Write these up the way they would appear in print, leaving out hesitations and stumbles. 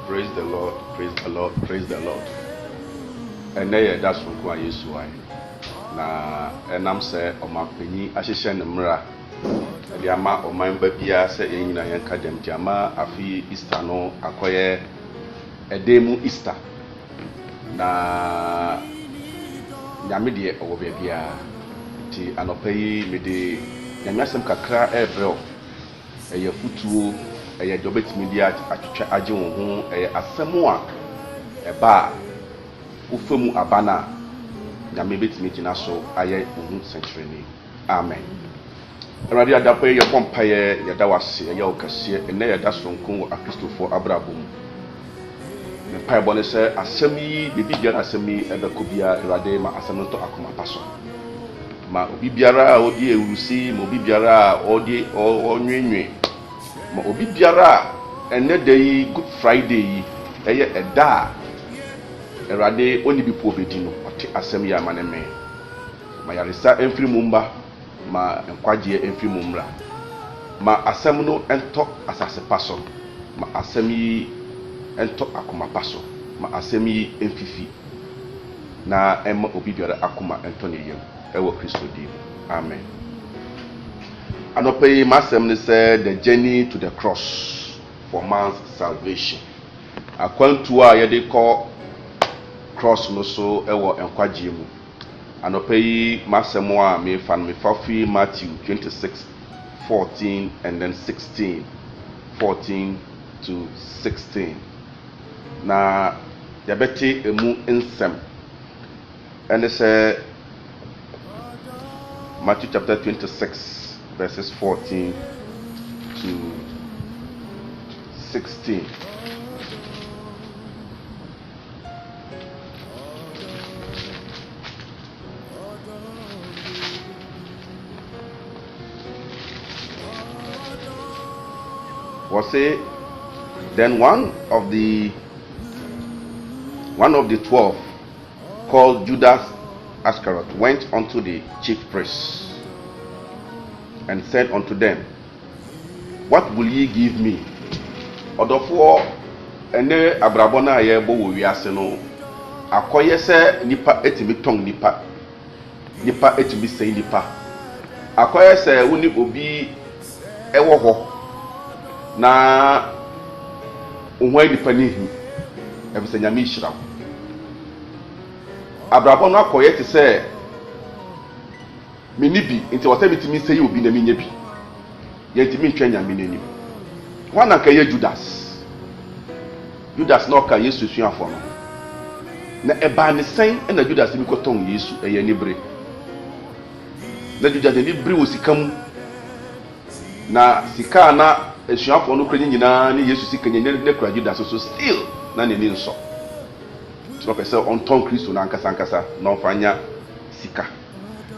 Praise the Lord, praise the Lord, praise the Lord. And then that's from Kwa Yesuai. Na enam se omapanyi ahyehye ne mra. De ama oman ba bia se yenyina yenka dem ti ama afi Easter no akoye edemu Easter. Na nyame de owo ba bia ti anopayi me de nyame asem kakra ebreo eye futuo eye dobetimi dia atwetwa age wo ho eye asemu a eba ufemu abana nyame betimi gina so aye ohun century. Amen. Awurade adapo ye bompa ye yada wase ye okase ene yada sonkon wo akristofo abrabom me pai bone se asemi bibi biara asemi ebeko bia awurade ma asem to akoma paso ma obi biara a odi ewurusi ma obi biara a odi onwenwe ma obi biara ene day Good Friday yi eye eda awurade oni bi po obedi no oti asem ya maneme ma yaresa emfiri mumba ma nkwaje emfiri mumra ma asem no ento asase paso ma asem yi ento akoma paso ma asem yi emfifi na emma obi biara akoma ento ne yem ewo Kristo di. Amen. Anope masem ne say the journey to the cross for man's salvation. Akwantu a ye de call cross no so ewo enkwaje mu. Anope masem a me fan me fafi Matthew 26:14 and then 16, 14 to 16. Na yabeti emu ensem. And say Matthew chapter 26 verses 14 to 16. Was say then one of the 12 called Judas Iscariot went unto the chief priests and said unto them, what will ye give me? Odofo ene abrabona ye bo wo wiase no akoye se nipa etimi tong nipa etimi sei nipa akoye se woni obi ewo ho na ohwa nipa ni hu ebise nyame hira abrabon no akoye te se minibi nti wose mitimi sei obi na minya bi ye ntimi ntwa nyame nanim wana ka ye Judas no ka Yesu suafo no na eba ne sen na Judas mi koton Yesu eye nibre na Judas ni bre osikam na sika na suafo no kranyi nyina ne Yesu sika ne kra Judas so still na ne ni nso so pese on ton Kristo na ankasa na ofanya sika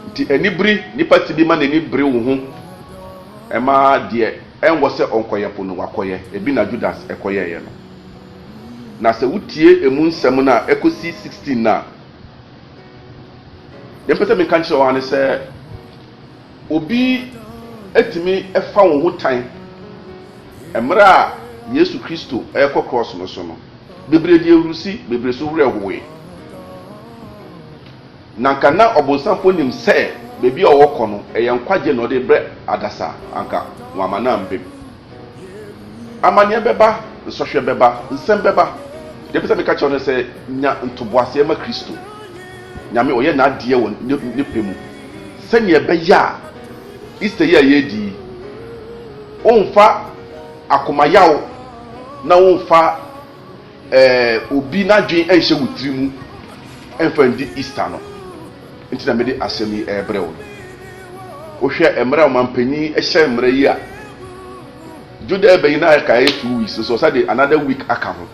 nti enibri nipa tibi ma na enibri wo ho ema de enwo se onkoye po no wakoye ebi na Judas ekoye ye no na se wutie emu nsem na ekosi 16 na de pese me kan kire wa ne se obi etimi efa wo ho tan emra Yesu Kristo ekọ cross no so no bebre di ewrusi bebre so wure howe nanka na obonsanfo nim se bebi owoko no eyenkwaje no de bre adasa anka wamana mbe amane beba sohwe beba nsem beba de pese me ka che no se nya ntoboase ma Kristo nyame oye na ade wo ne pemu sanye beya Easter ye yedi onfa akomayawo na onfa obi na dwen enhye wutirimu enfa ndi Easter no nti na me de asemi ebrewo ohwe emra mampani ehye emra yi a Juda ebe na ka 2 weeks so say another week aka ho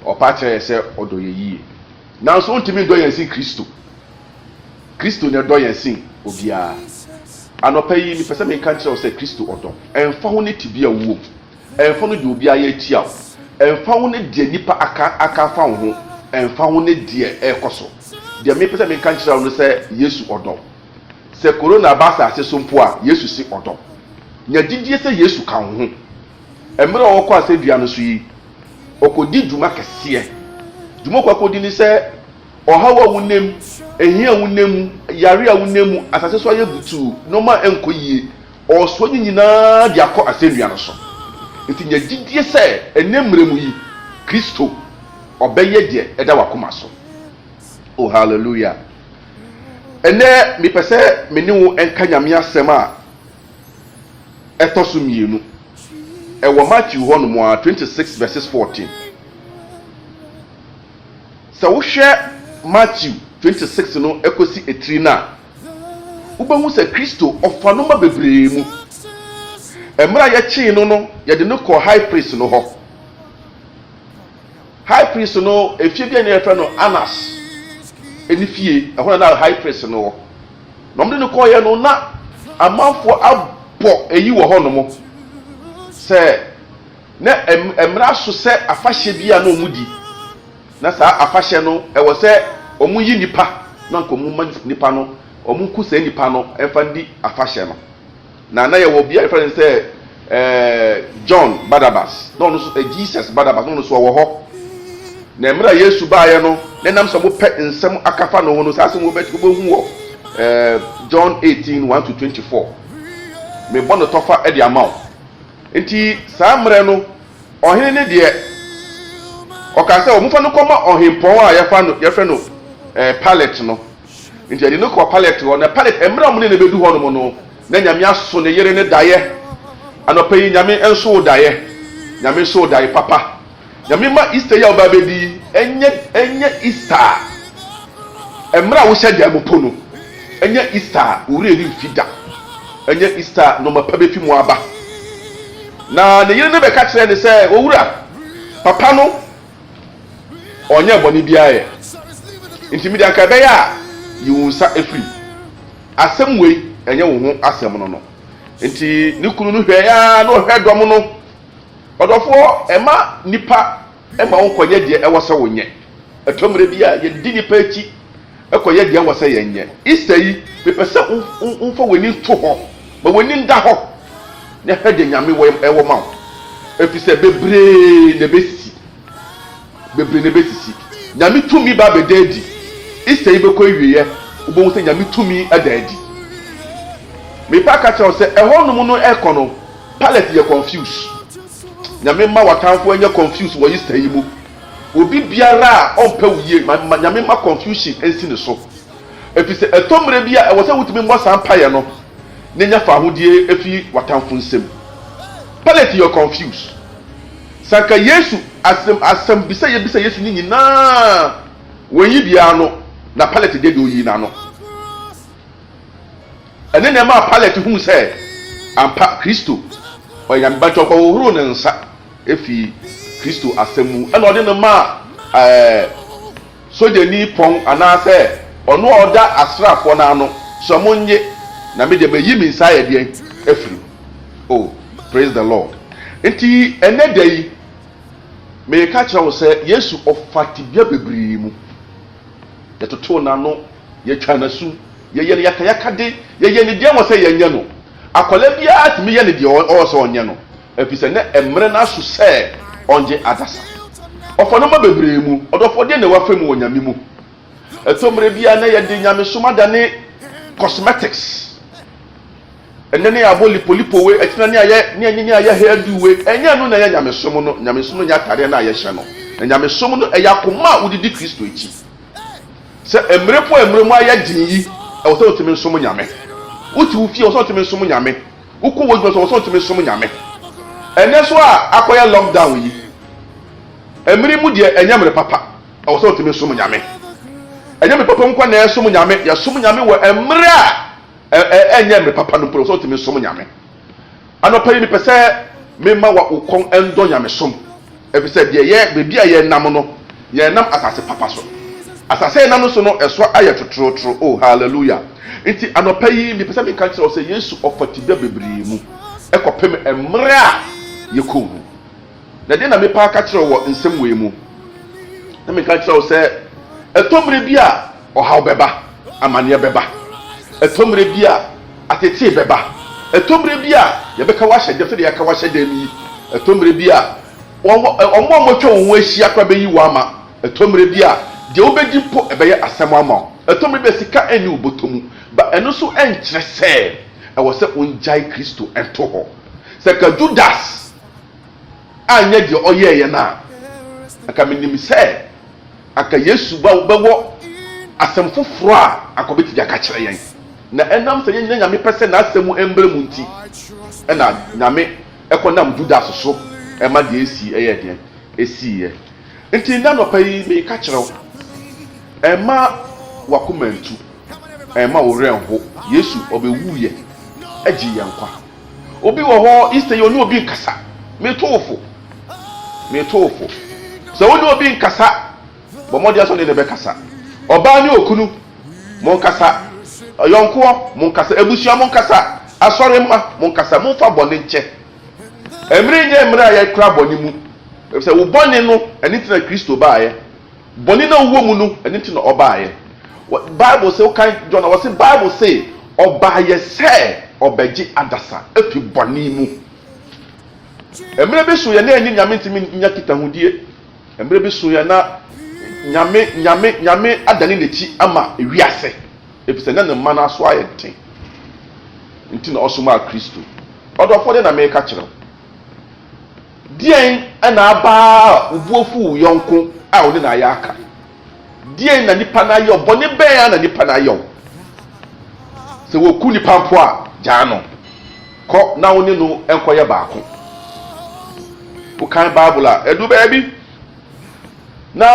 opa kire se odo ye yi na so ntimi ndo yensi Kristo Kristo ne do yen sin obia anopa yi mi pese me kan kire o se Kristo odo emfa ho ne tibia wuo emfa no de obia ya tia emfa ho ne de nipa aka fa ho emfa ho ne de ekoso de me pese me kan kire o se Yesu odo se corona ba sa ase so mpo a Yesu si odo nya didie se Yesu ka ho emre o kwa se dua no so yi okodi dwuma kese dwuma kwa kodi ni se ohawa wunem ehia wunem yare a wunem asase so aye butu no ma enkoyie oso nyina de akọ asendua no so enti nya didie se enemremu yi Kristo obeye de eda wakoma so oh hallelujah ene mi pese meni wo enka nyame asem a etoso mienu ewo Matthew ho no mo 26 verses 14 so wo hwe Matthew 26 no ekosi etri na ubahu se Kristo ofanoma bebree mu emra ye chi no ye de no call high priest no ho high priest no efie bia ne refa no Anas enifie ehona na high priest no no mde no call ye no na amanfo abo eyi wo ho no mo se na emra so se afahye bia na omudi na sa afahye no ewo se omu yi nipa na nkomu nipa no omu ku se nipa no efa ndi afahye no na ye wo bia reference se John Barnabas no so Jesus Barnabas no so wo ho na emra Yesu ba ye no nenam so mo pe nsem akafa no no sa se mo betu bo hu wo John 18:1-24 me bono tofa e di amaw enti sa mre no ohene ne de oka se omufa no koma ohimpon a yefa no pallet no enti ade no ko pallet wo na pallet emra mo ne bedu ho no no na nyame aso ne yere ne daye anopa yi nyame enso daye nyame so daye papa nyame ma Easter ya oba bedi enye Easter emra wo hye da mopo no enye Easter uri eri fida enye Easter no ma pa be fi mu aba na ne yere ne be ka kire ne se owura papa no onye boni bia ye intimi anka be ya yiwunsa efri asem wei enye wo ho asem no no enti ni kunu no hwe ya no hwe dom no odofo ema nipa ema wo konye de ewo se wonye etomre bia ye di nipa echi ekoye de ewo se yenye Easter yi pepese unfo weni to ho ma weni nda ho ne hwe de nyame wo ewo ma efise bebre ne besisi nyame tumi ba bededi Easter yi be ko wiye ubo se nyame tumi adadi me pa ka che o se ehonum no ekono palette ye confuse nyame ma watanfo enye confuse wo Easter yi mu obi biara ompa wiye nyame ma confusion ensi ne so efise etomre bia e wo se wutumi mo sampa ye no ne nya fa hodie efi watanfo nsem palette ye confuse saka Yesu asem bisa Yesu ni nyina wenyi bia no na palette de oyi na no ene ne ma palette hu se ampa Kristo oyam ba choko huru ne nsa efi Kristo asemu ene ode ne ma sojeni pon anase ono oda asrafo na ano so monye na me de be yi mi nsa ye de efiri oh praise the Lord enti ene dai me ka kire se Yesu ofati bia bebree mu ye toto na no ye twa na su ye ye yakayaka de ye ne de wo se ye nye no akola bia atimi ye ne de o so onye no efise ne emre na so se onje adasa ofo no ma bebree mu odofo de ne wa fam wo nyame mu etomre bia na ye de nyame soma da ne cosmetics enene aboli polipo we etina ne aye ne aye hairdo we enya no na ye nyame som no nya tare na aye hye no nyame som no eya koma udidi Kristo echi se emre mu aye din yi e wo se otimi som nyame uti ufie wo se otimi som nyame uko wo gbe so wo se otimi som nyame ene so a akoya lockdown yi emre mu de enyamre papa wo se otimi som nyame enyamre papa nkwa na som nyame ya som nyame wo emre a enyamre papa no pro so otimi som nyame anopa yi pese mema wa ukon endo nyame som efise de ye bebia ye nam no ye nam asase papa so asase na no so no eso aye totrotro oh hallelujah nti anopa yi me pese me kan kire o se Yesu ofatiba bebree mu ekopem emre a yekom na de na me pa ka kire wo nsem we mu na me kan kire o se etomre bi a ohaw beba amane beba etomre bi a atete beba etomre bi a yebeka wa hyede fe de yaka wa hyede mi etomre bi a omo motwa wo ahia kwa be yi wo ama etomre bi a de obedi po ebeye asem ama etomre bi sika eni ubotomu ba eno so enkyere se e wo se onjai Kristo ento ho se ka Judas anya de oyeye na aka menim se aka Yesu ba wo asem foforo a akobeti ja ka kire yen na enam se nyanya nyame pese na asemu embremu nti na nyame ekonam Judas so ema de esi eye de esi ye nti na no pai me ka kire ema wakomantu ema orenho Yesu obewuye agi yankwa obi wo ho iste yo ni obi nkasa me tofo so woni obi nkasa bo modi aso ne be kasa oba ni okunu mo nkasa yonko mo nkasa ebusua mo nkasa asore ma mo nkasa mo fa bone nche emre nye emre aye kra bone mu se wo bone no eni tina Kristo baaye bone na wo mu no eni tina obaaye Bible say okay John was say Bible say obaaye se obeji adasa efi bone mu emre be so ye na eni nyame ntimi nya kitahudie emre be so ye na nyame adani nechi ama ewiase efise na ne mana so ayete nti na osoma Kristo odofo de na me ka kire dien na aba ubuofu yonko a oni na ya aka dien na nipa na yo bone be ya na nipa na yo se wo ku nipa mpo a jaano ko na oni no enkoye baako o kan Bible a edu baabi na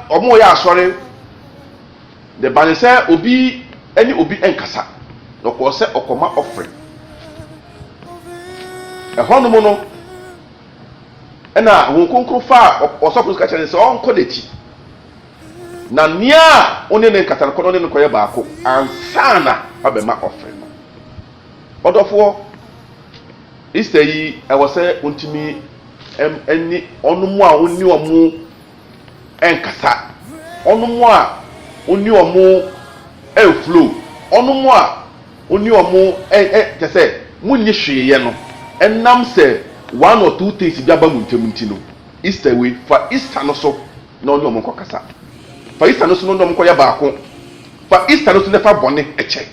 omo ya asore de banse obi eni obi enkasa no ko se okoma offering hono no ena won konkro fa osopus ka chere se onko dechi na nia oni ne nkata ko no ne ko ye baako ansana abema offering no odofo iseyi e wo se ontimi eni onumu a oni omu enkasa onumu a oni omu flow onumu a oni omu tese munni hweye no enam se 1 or 2 things bi aba muntemunti no Easter we fa Easter no so na oni omu kokasa fa Easter no so no omu koya baako fa Easter no so ne fa bone eche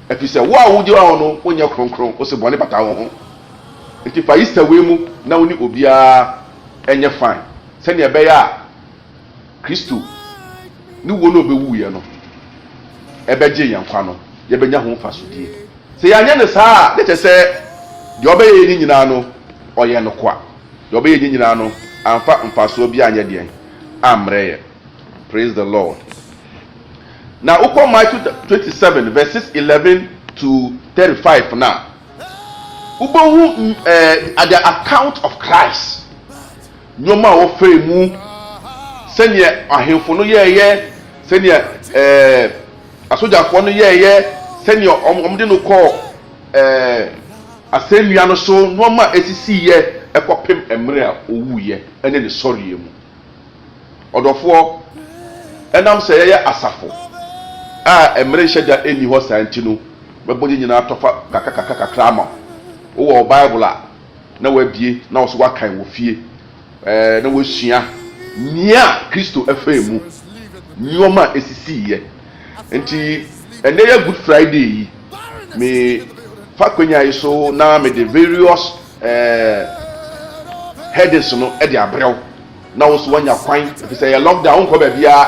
efise wo a wudi wa no wonya kronkron o se bone bata wo ho nti fa Easter we mu na oni obia enye fine se ne be ya Kristo ni wo no obewu ye no ebeje yankwa no ye benya ho fasodie se yanye ne saa de se de obeye ni nyina no oye no kwa de obeye ni nyina no amfa mfaso bi anye de amreye. Praise the Lord. Now uko Matthew 27 verses 11 to 35 now ubohu at the account of Christ nyoma wo fe mu senie ahemfo no yeye senie asojafo no yeye senie omde no ko asenua no so nyoma esisi ye ekopem emre a owuye ene ne soriye mu odofo enam se yeye asafo a emre hyeja eni ho santino bebodi nyina atofa kakaka krama wo Bible a na wabie na wo so wakan wo fie na wo sua nia Kristo afemu nyoma esisi ye enti ene ya Good Friday me fa kwenya iso na me the various headings no e de abrew na wo so wanya kwan if say lockdown ko ba bia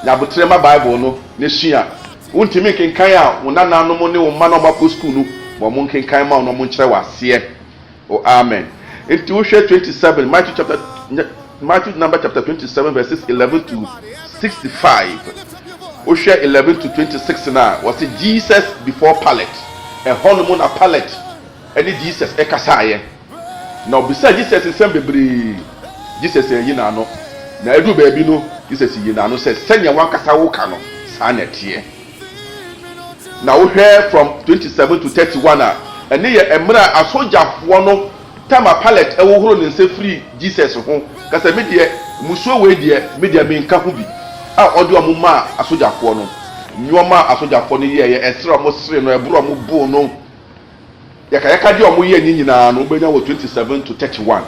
ya botrema Bible no ne sua untimi kenkan a wonana no mo ne wo ma no ma po school no mo mo kenkan ma no mo nkyere wase o amen enti wo hwe 27 Matthew number chapter 27 verses 11 to 65 wo hwe 11 to 26 na was it Jesus before Pilate a honeymoon a Pilate any Jesus e kasaye na obisa Jesus nsem bebre Jesus eyi na no na edu ba bi no Jesus yi na no say senya wankasa wo ka no saa na tie na wo hwɛ from 27 to 31 a ɛne yɛ emra asogyafoɔ no tama pallet ɛwo horo ne nse free Jesus ho kasa me deɛ musuo we deɛ me deɛ me nka ho bi a ɔde ɔmo ma asogyafoɔ no nyoma asogyafoɔ no yɛ ɛsere ɔmo sere no ɛboro ɔmo bo no yaka de ɔmo yɛ nyinaa no wobɛnya wɔ 27 to 31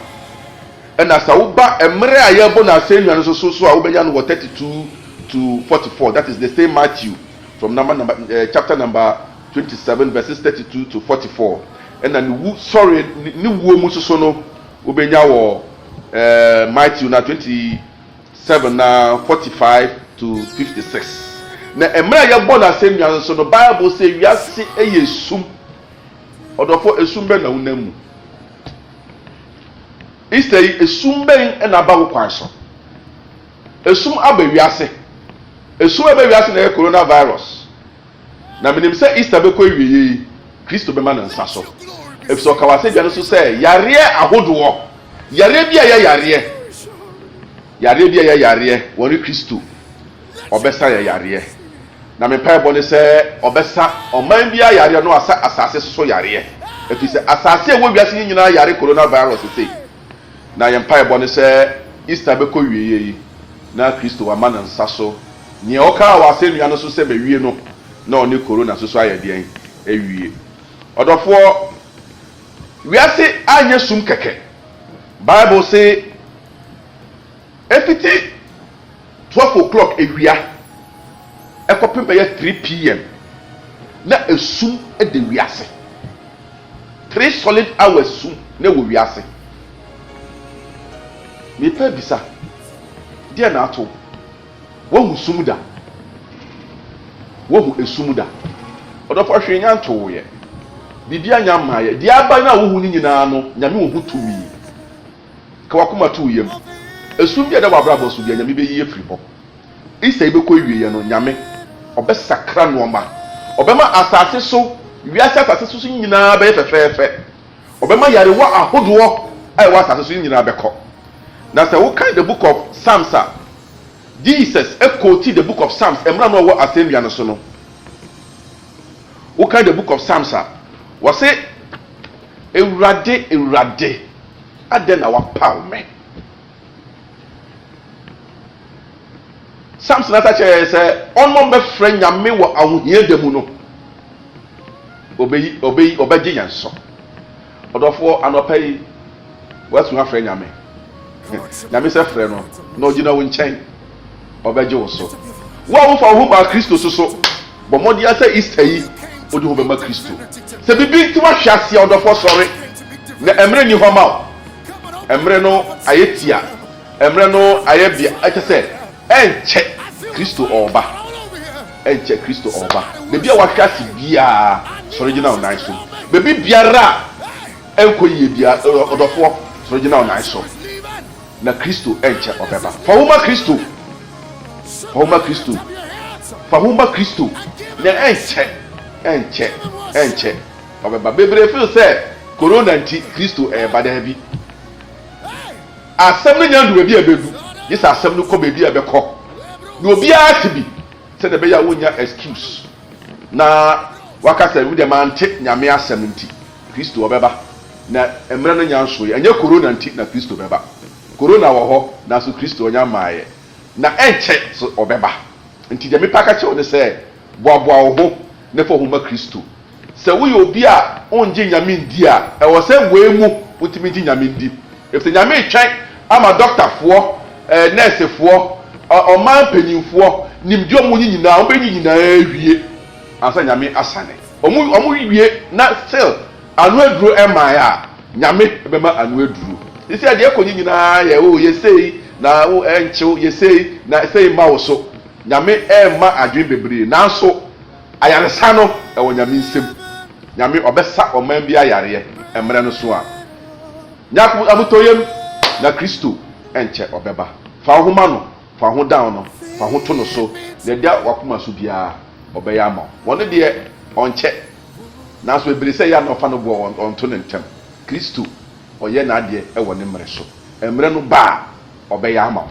ɛna sa woba emre a yɛbɔ na asɛnnua no so a wobɛnya no wɔ 32 to 44. That is the same Matthew from chapter number 27 verses 32 to 44. And then ni wuo mu so no wobɛnya wɔ Matthew na 27 na 45 to 56. Na emre a yɛbɔ na asɛnnua no so no Bible say wiase ɛyɛ sum ɔdɔfo esum bɛ na wonamu Easter esum bɛn ɛna aba wo kwan so esum aba wiase esum aba wiase na coronavirus na menim sɛ Easter bɛkɔ wiye Kristo bɛma na nsa so efisɛ ɔkawase bia no so sɛ yareɛ ahodoɔ yareɛ bi a yɛ yareɛ wɔne Kristo ɔbɛsa yɛ yareɛ na me pae bɔ ne sɛ ɔbɛsa ɔman bi a yareɛ no asa asase so yareɛ efisɛ asase a wɔ wiase nyinaa yare coronavirus sei na yɛn pae bɔ ne sɛ Easter bɛkɔ wiye yi na Kristo wama na nsa so nea ɔka wɔ asɛnnua no so sɛ bɛwie no na ɔne corona so ayɛ deɛn ɛwie ɔdɔfoɔ wiase anyɛ sum kɛkɛ Bible say efiti 12 o'clock ewia ɛkɔpem bɛyɛ 3 p.m. na esum ɛde wiase 3 solid hours sum na wɔ wiase mepa bisa deɛ na ato wohu sum da wohu esum da ɔdɔfo hwɛ nya nto yɛ bibi anya maaye deɛ aba na wohu ni nyinaa no nyame wo hu tumi ka wakoma to yam esum deɛ da wabrabɔ so deɛ nyame bɛyi afiri hɔ isa ibɛkɔ wiye no nyame ɔbɛsakra noɔma ɔbɛma asase so wiase asase so nyinaa bɛyɛ fɛfɛɛfɛ ɔbɛma yarewa ahodoɔ a ɛwɔ asase so nyinaa bɛkɔ na sɛ wo kan the book of Psalms a Jesus quoted the book of Psalms emra no wɔ asɛnnua no so no wo kan the book of Psalms a wɔ se ewurade adɛn na wapaw me Psalms na kyerɛ sɛ ɔno bɛfrɛ nyame wɔ ahohia da mu no obɛgye yɛn so ɔdɔfoɔ anɔpa yi wasu afrɛ nyame nyame sɛ frɛ no na ɔgyina wo nkyɛn ɔbɛgye wo so wo a wofa wo ho ma Kristo so bɔ mmɔden sɛ Easter yi wode ho bɛma Kristo sɛ bibi nti wahwɛ aseɛ ɔdɔfoɔ sɔre na ɛmmerɛ ni hɔ ma wo ɛmmerɛ no ayɛ tia ɛmmerɛ no ayɛ bia ɛkyɛ sɛ ɛnkyɛ Kristo ɔba bebi a wahwɛ ase biara sɔre gyina wo nan so bebi biara ɛnkɔ yie biara ɔdɔfoɔ sɔre gyina wo nan so na Kristo ɛnkyɛ ɔbɛba fa wo ma Kristo na ɛnkyɛ ɔbɛba bebree feel sɛ corona nti Kristo ɛba da bi asɛm no nya ndu baabi a bɛdu yɛ sɛ asɛm no kɔ baabi a bɛkɔ na obiara te bi sɛ de bɛyɛ wonya excuse na waka sɛ wode mante nyame asɛm nti Kristo ɔbɛba na emre no nya nso ɛnyɛ corona nti na Kristo bɛba corona wɔ hɔ na so Kristo nya maaye na ɛnkyɛ so ɔbɛba nti de me paka kyɛw ne sɛ boaboa wo ho ne fo ho ma Kristo sɛ wo yɛ obi a onje nyame ndi a ɛwɔ sɛ wo emu wotimi ndi nyame ndi efte nyame twɛn ama doctorfoɔ nursefoɔ ɔman panyinfoɔ nimdi ɔmo nyinaa ɔmo bɛnyi nyinaa wie ansa nyame asane ɔmo wie na still anu aduro ɛman a nyame bɛma anu aduro sisi ade ɛkɔ nyinaa yɛ o yɛsei na o ɛnkyɛw yɛsei na sei ma wo so nyame ɛma adwen bebree nanso ayaresa no ɛwɔ nyame nsɛm nyame ɔbɛsa ɔman bi ayareɛ ɛmrɛ no so a nyako abutoyem na Kristo ɛnkyɛ ɔbɛba fa ho ma no fa ho down no fa ho to no so na dia wakoma so bia ɔbɛyɛ ama wɔn deɛ ɔnkyɛ nanso ebere sɛ ya na ɔfa no bo ɔnto ne ntem Kristo ɔyɛ na adeɛ ɛwɔ ne mmerɛ so mmerɛ no ba ɔbɛyɛ ama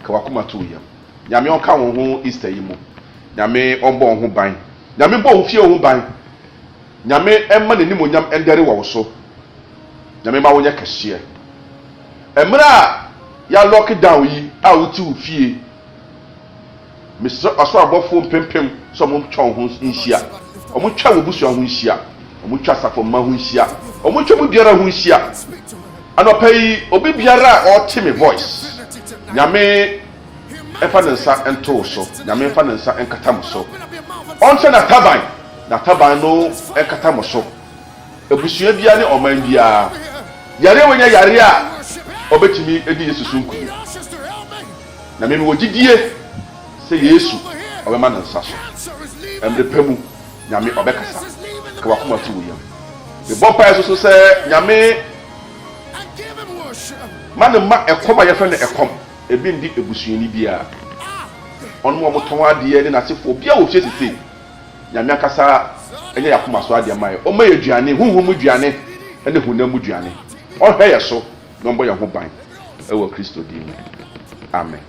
ka wakoma to yam nyame onka wo ho Easter yi mu nyame onbo ho ban nyame bo ofie ho ban nyame emma nanim onyam endere wo so nyame ma wo nya kehye emra ya lockdown yi a wuti ofie Mr. Aso abofo mpempem so mo twon ho nhia omo twa wo busu ho nhia omo twa safo ma ho nhia omo twa mu biara ho nhia anopai obi biara o me voice nyame efa nensa ento so nyame efa nensa enkatam so onse na taban no enkatam so ebusua bia ne oman bia yare wonya yare a obetimi edi Yesu sunku na me wogidie se Yesu obema nensa so emre pemu nyame obekasa ka wakoma tu yam the bompa so se nyame manema ekoma yefa ne ekom ebi ndi ebusuani bia onu mo ton ade ne nasefo bia wo fie sese nyame akasa enye yakoma so ade mai o ma yeduane huhum duane ene hunam duane o hwe ye so no mbo ye ho ban e wo Kristo di amen.